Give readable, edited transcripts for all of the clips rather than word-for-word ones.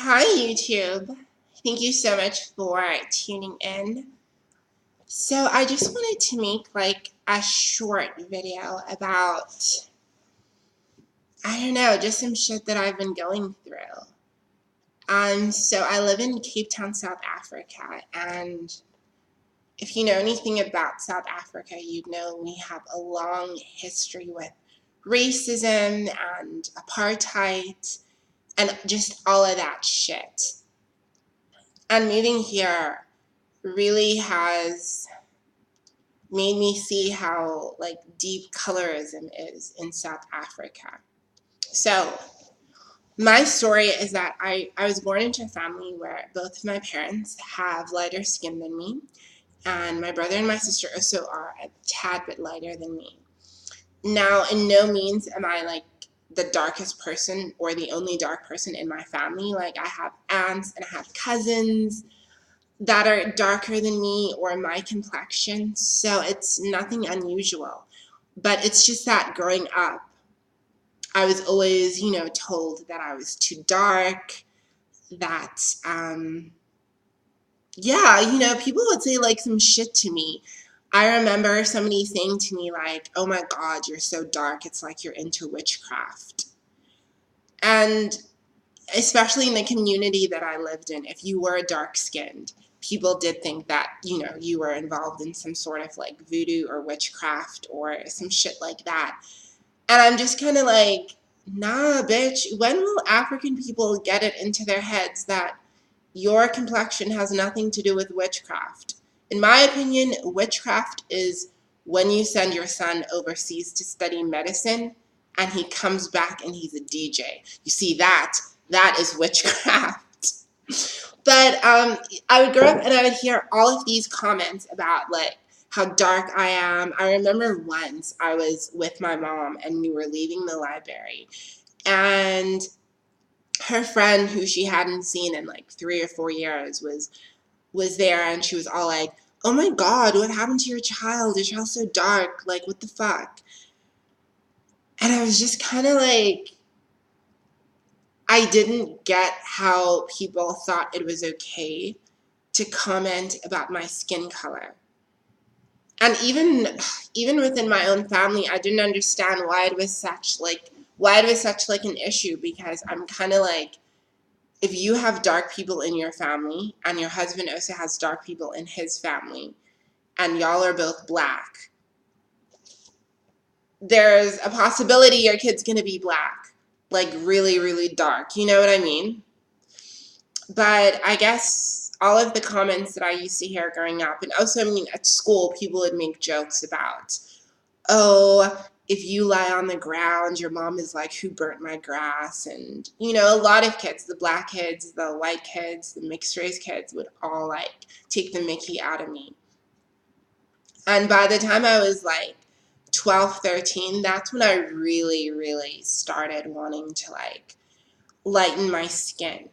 Hi, YouTube. Thank you so much for tuning in. So, I just wanted to make like a short video about, I don't know, just some shit that I've been going through. So I live in Cape Town, South Africa, and if you know anything about South Africa, you'd know we have a long history with racism and apartheid and just all of that shit. And moving here really has made me see how like deep colorism is in South Africa. So my story is that I was born into a family where both of my parents have lighter skin than me, and my brother and my sister also are a tad bit lighter than me. Now, in no means am I like the darkest person or the only dark person in my family. Like, I have aunts and I have cousins that are darker than me or my complexion, so it's nothing unusual. But it's just that growing up, I was always, told that I was too dark, that, yeah, people would say like some shit to me. I remember somebody saying to me, like, oh my God, you're so dark, it's like you're into witchcraft. And especially in the community that I lived in, if you were dark skinned, people did think that, you were involved in some sort of like voodoo or witchcraft or some shit like that. And I'm just kind of like, nah, bitch, when will African people get it into their heads that your complexion has nothing to do with witchcraft? In my opinion, witchcraft is when you send your son overseas to study medicine and he comes back and he's a DJ. You see, that is witchcraft. But I would grow up and I would hear all of these comments about like how dark I am. I remember once I was with my mom and we were leaving the library, and her friend who she hadn't seen in like 3 or 4 years was there, and she was all like, "Oh my God, what happened to your child? Your child's so dark. Like, what the fuck?" And I was just kind of like, I didn't get how people thought it was okay to comment about my skin color. And even within my own family, I didn't understand why it was such like an issue, because I'm kind of like, if you have dark people in your family and your husband also has dark people in his family and y'all are both black, there's a possibility your kid's going to be black, like really, really dark. You know what I mean? But I guess all of the comments that I used to hear growing up, and also, I mean, at school, people would make jokes about, oh, if you lie on the ground, your mom is like, who burnt my grass? And, a lot of kids, the black kids, the white kids, the mixed race kids would all like take the mickey out of me. And by the time I was like 12, 13, that's when I really, really started wanting to like lighten my skin.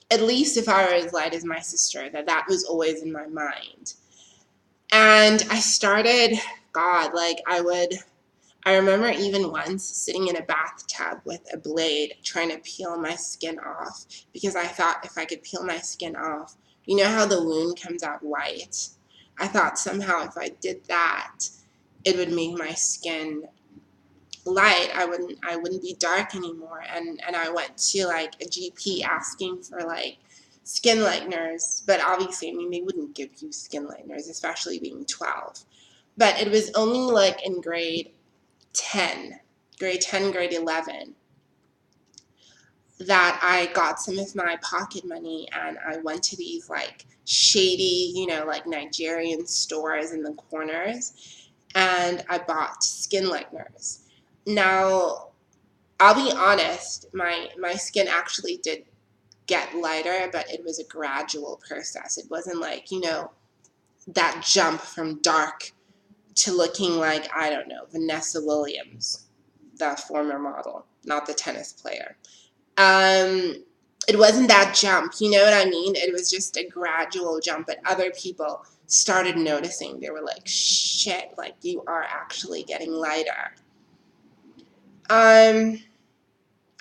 At least if I were as light as my sister, that was always in my mind. And I started, God, like I remember even once sitting in a bathtub with a blade trying to peel my skin off, because I thought if I could peel my skin off, you know how the wound comes out white? I thought somehow if I did that, it would make my skin light. I wouldn't be dark anymore. And I went to like a GP asking for like skin lighteners, but obviously, I mean, they wouldn't give you skin lighteners, especially being 12. But it was only like in grade 10, grade 10, grade 11, that I got some of my pocket money and I went to these like shady, like Nigerian stores in the corners, and I bought skin lighteners. Now, I'll be honest, my skin actually did get lighter, but it was a gradual process. It wasn't like, that jump from dark to looking like, I don't know, Vanessa Williams, the former model, not the tennis player. Um, it wasn't that jump, you know what I mean? It was just a gradual jump, but other people started noticing. They were like, shit, like you are actually getting lighter. Um,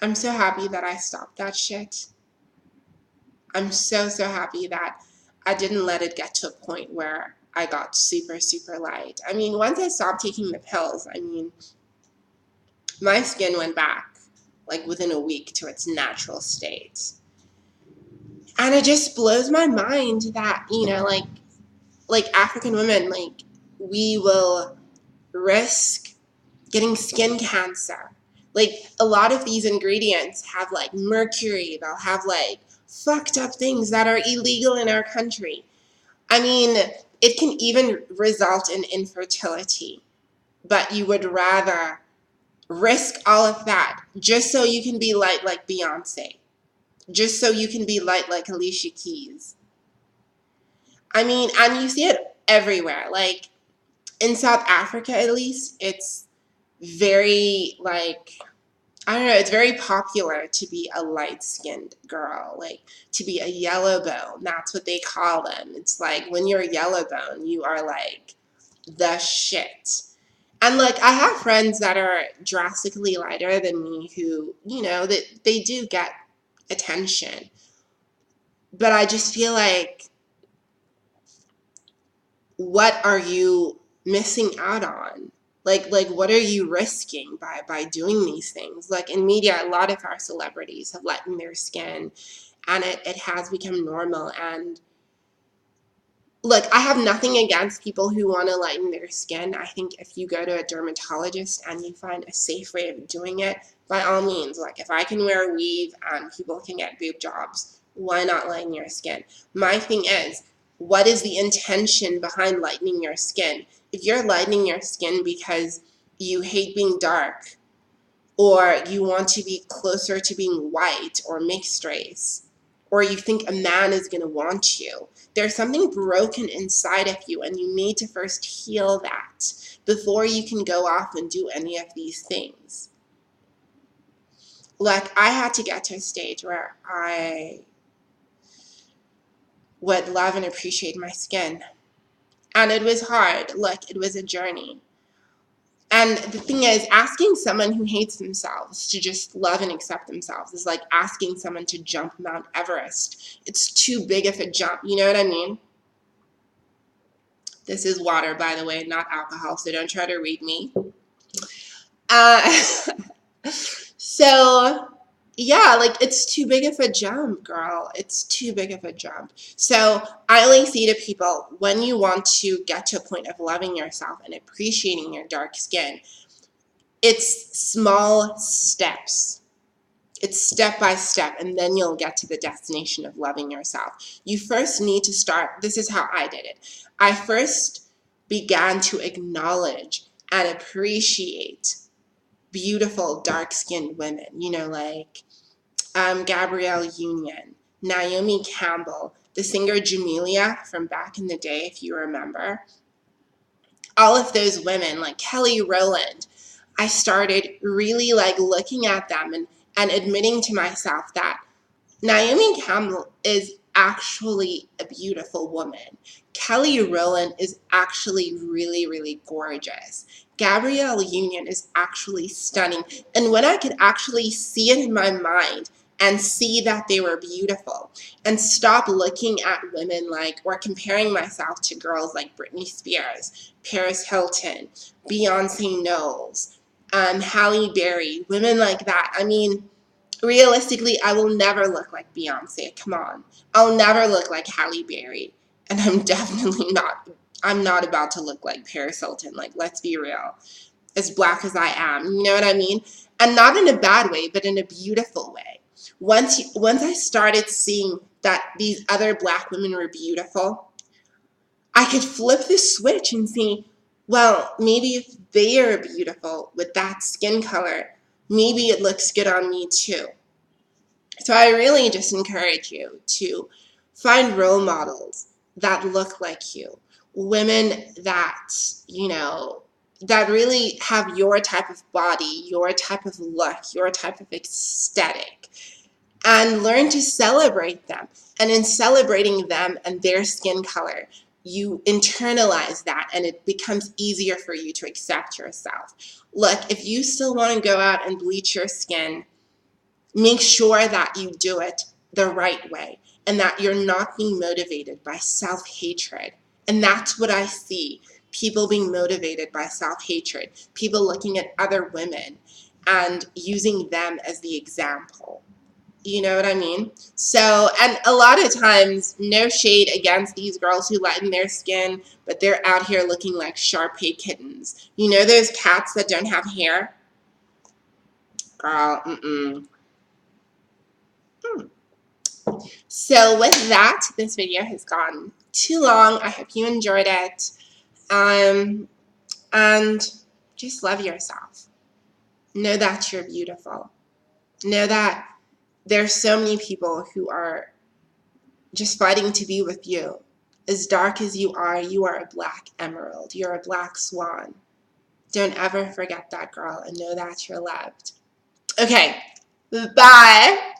I'm so happy that I stopped that shit. I'm so, so happy that I didn't let it get to a point where I got super, super light. I mean, once I stopped taking the pills, I mean, my skin went back like within a week to its natural state. And it just blows my mind that, like African women, like we will risk getting skin cancer. Like a lot of these ingredients have like mercury, they'll have like fucked up things that are illegal in our country. I mean, it can even result in infertility, but you would rather risk all of that just so you can be light like Beyonce, just so you can be light like Alicia Keys. I mean, and you see it everywhere. Like in South Africa, at least, it's very like I don't know, it's very popular to be a light-skinned girl, like to be a yellow bone. That's what they call them. It's like when you're a yellow bone, you are like the shit. And like I have friends that are drastically lighter than me who, that they do get attention. But I just feel like what are you missing out on? Like what are you risking by doing these things? Like in media, a lot of our celebrities have lightened their skin and it has become normal. And look, I have nothing against people who want to lighten their skin. I think if you go to a dermatologist and you find a safe way of doing it, by all means, like if I can wear a weave and people can get boob jobs, why not lighten your skin? My thing is, what is the intention behind lightening your skin? If you're lightening your skin because you hate being dark or you want to be closer to being white or mixed race, or you think a man is going to want you, there's something broken inside of you, and you need to first heal that before you can go off and do any of these things. Like, I had to get to a stage where I would love and appreciate my skin. And it was hard. Like, it was a journey. And the thing is, asking someone who hates themselves to just love and accept themselves is like asking someone to jump Mount Everest. It's too big of a jump. You know what I mean? This is water, by the way, not alcohol, so don't try to read me. Uh, so, yeah, like it's too big of a jump, girl. It's too big of a jump. So I only say to people, when you want to get to a point of loving yourself and appreciating your dark skin, it's small steps. It's step by step, and then you'll get to the destination of loving yourself. You first need to start. This is how I did it. I first began to acknowledge and appreciate beautiful dark-skinned women, like Gabrielle Union, Naomi Campbell, the singer Jamelia from back in the day, if you remember. All of those women, like Kelly Rowland, I started really like looking at them and admitting to myself that Naomi Campbell is actually a beautiful woman. Kelly Rowland is actually really, really gorgeous. Gabrielle Union is actually stunning. And when I could actually see it in my mind and see that they were beautiful and stop looking at women like, or comparing myself to girls like Britney Spears, Paris Hilton, Beyonce Knowles, Halle Berry, women like that. I mean, realistically, I will never look like Beyonce. Come on. I'll never look like Halle Berry. And I'm not about to look like Paris Hilton. Like, let's be real. As black as I am. You know what I mean? And not in a bad way, but in a beautiful way. Once I started seeing that these other black women were beautiful, I could flip the switch and see, well, maybe if they are beautiful with that skin color, maybe it looks good on me too. So I really just encourage you to find role models that look like you, women that, that really have your type of body, your type of look, your type of aesthetic, and learn to celebrate them. And in celebrating them and their skin color, you internalize that and it becomes easier for you to accept yourself. Look, if you still want to go out and bleach your skin, make sure that you do it the right way. and that you're not being motivated by self-hatred. And that's what I see. People being motivated by self-hatred. People looking at other women and using them as the example. You know what I mean? So, and a lot of times, no shade against these girls who lighten their skin, but they're out here looking like Shar-Pei kittens. You know those cats that don't have hair? Girl, mm-mm. So with that, this video has gone too long. I hope you enjoyed it. And just love yourself. Know that you're beautiful. Know that there's so many people who are just fighting to be with you. As dark as you are a black emerald. You're a black swan. Don't ever forget that, girl, and know that you're loved. Okay, bye.